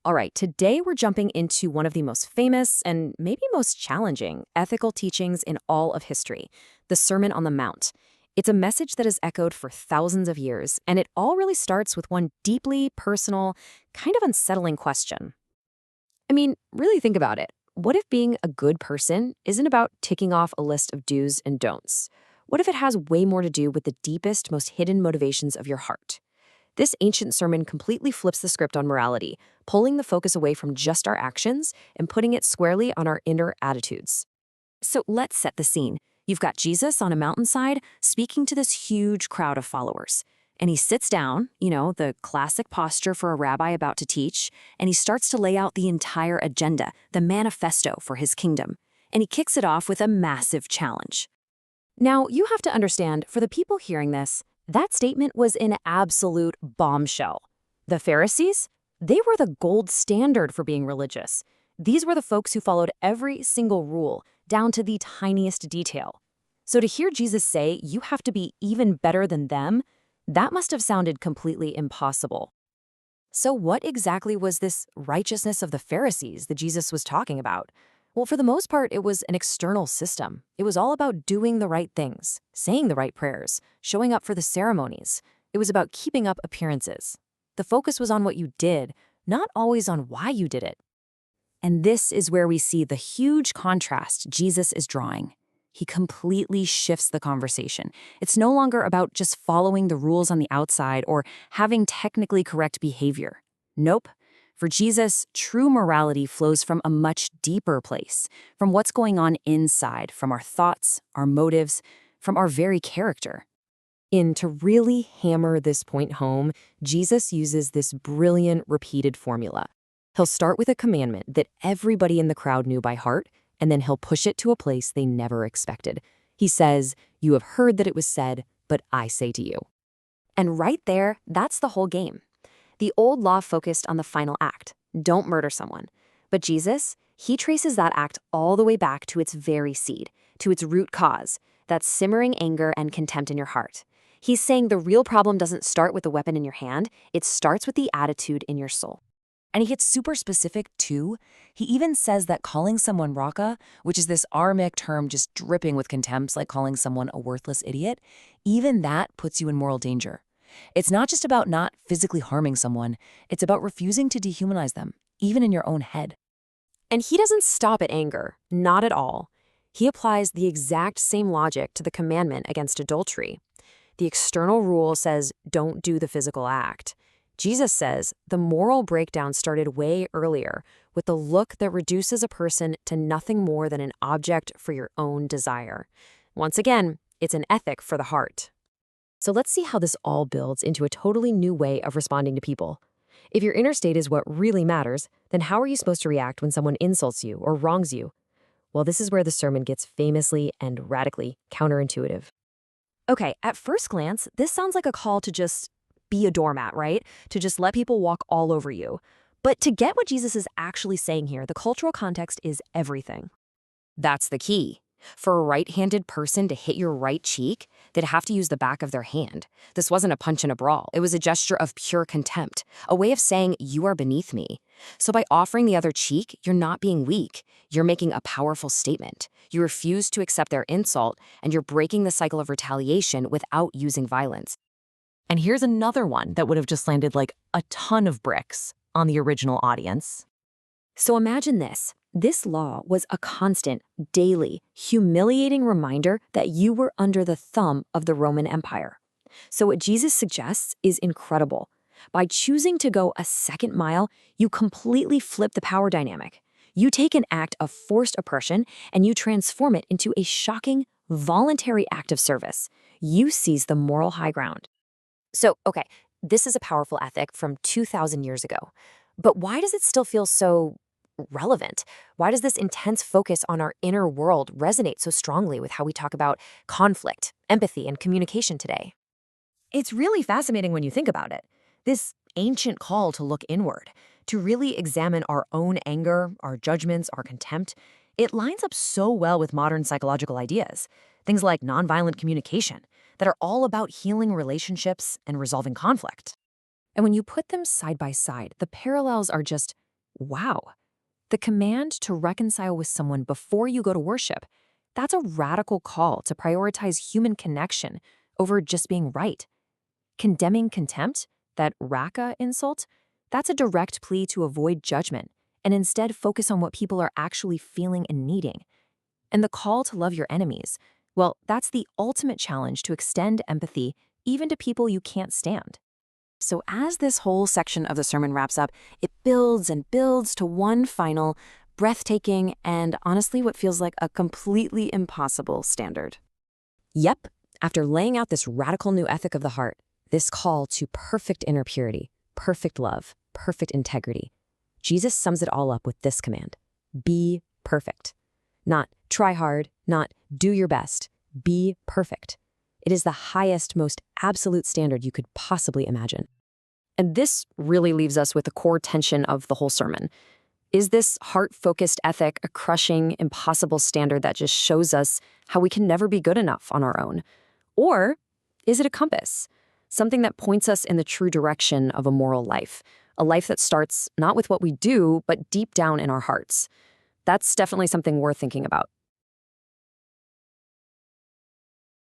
All right, today we're jumping into one of the most famous and maybe most challenging ethical teachings in all of history, the Sermon on the Mount. It's a message that has echoed for thousands of years, and it all really starts with one deeply personal, kind of unsettling question. I mean, really think about it. What if being a good person isn't about ticking off a list of do's and don'ts? What if it has way more to do with the deepest, most hidden motivations of your heart? This ancient sermon completely flips the script on morality, pulling the focus away from just our actions and putting it squarely on our inner attitudes. So let's set the scene. You've got Jesus on a mountainside speaking to this huge crowd of followers. And he sits down, the classic posture for a rabbi about to teach, and he starts to lay out the entire agenda, the manifesto for his kingdom. And he kicks it off with a massive challenge. Now, you have to understand, for the people hearing this, that statement was an absolute bombshell. The Pharisees, they were the gold standard for being religious. These were the folks who followed every single rule, down to the tiniest detail. So to hear Jesus say, you have to be even better than them, that must have sounded completely impossible. So what exactly was this righteousness of the Pharisees that Jesus was talking about? Well, for the most part, it was an external system. It was all about doing the right things, saying the right prayers, showing up for the ceremonies. It was about keeping up appearances. The focus was on what you did, not always on why you did it. And this is where we see the huge contrast Jesus is drawing. He completely shifts the conversation. It's no longer about just following the rules on the outside or having technically correct behavior. Nope. For Jesus, true morality flows from a much deeper place, from what's going on inside, from our thoughts, our motives, from our very character. And to really hammer this point home, Jesus uses this brilliant repeated formula. He'll start with a commandment that everybody in the crowd knew by heart, and then he'll push it to a place they never expected. He says, "You have heard that it was said, but I say to you." And right there, that's the whole game. The old law focused on the final act, don't murder someone. But Jesus, he traces that act all the way back to its very seed, to its root cause, that simmering anger and contempt in your heart. He's saying the real problem doesn't start with the weapon in your hand, it starts with the attitude in your soul. And he gets super specific, too. He even says that calling someone raka, which is this Aramaic term just dripping with contempt, like calling someone a worthless idiot, even that puts you in moral danger. It's not just about not physically harming someone, it's about refusing to dehumanize them, even in your own head. And he doesn't stop at anger, not at all. He applies the exact same logic to the commandment against adultery. The external rule says, don't do the physical act. Jesus says the moral breakdown started way earlier with the look that reduces a person to nothing more than an object for your own desire. Once again, it's an ethic for the heart. So let's see how this all builds into a totally new way of responding to people. If your inner state is what really matters, then how are you supposed to react when someone insults you or wrongs you? Well, this is where the sermon gets famously and radically counterintuitive. Okay, at first glance, this sounds like a call to just be a doormat, right? To just let people walk all over you. But to get what Jesus is actually saying here, the cultural context is everything. That's the key. For a right-handed person to hit your right cheek, they'd have to use the back of their hand. This wasn't a punch and a brawl. It was a gesture of pure contempt, a way of saying, you are beneath me. So by offering the other cheek, you're not being weak. You're making a powerful statement. You refuse to accept their insult, and you're breaking the cycle of retaliation without using violence. And here's another one that would have just landed like a ton of bricks on the original audience. So imagine this. This law was a constant, daily, humiliating reminder that you were under the thumb of the Roman Empire. So what Jesus suggests is incredible. By choosing to go a second mile, you completely flip the power dynamic. You take an act of forced oppression and you transform it into a shocking, voluntary act of service. You seize the moral high ground. So, okay, this is a powerful ethic from 2,000 years ago. But why does it still feel so relevant? Why does this intense focus on our inner world resonate so strongly with how we talk about conflict, empathy, and communication today? It's really fascinating when you think about it. This ancient call to look inward, to really examine our own anger, our judgments, our contempt, it lines up so well with modern psychological ideas, things like nonviolent communication, that are all about healing relationships and resolving conflict. And when you put them side by side, the parallels are just Wow. The command to reconcile with someone before you go to worship, that's a radical call to prioritize human connection over just being right. Condemning contempt, that raka insult, that's a direct plea to avoid judgment and instead focus on what people are actually feeling and needing. And the call to love your enemies, well, that's the ultimate challenge to extend empathy even to people you can't stand. So as this whole section of the sermon wraps up, it builds and builds to one final, breathtaking, and honestly what feels like a completely impossible standard. Yep, after laying out this radical new ethic of the heart, this call to perfect inner purity, perfect love, perfect integrity, Jesus sums it all up with this command: be perfect. Not try hard, not do your best, be perfect. It is the highest, most absolute standard you could possibly imagine. And this really leaves us with the core tension of the whole sermon. Is this heart-focused ethic a crushing, impossible standard that just shows us how we can never be good enough on our own? Or is it a compass? Something that points us in the true direction of a moral life, a life that starts not with what we do, but deep down in our hearts. That's definitely something worth thinking about.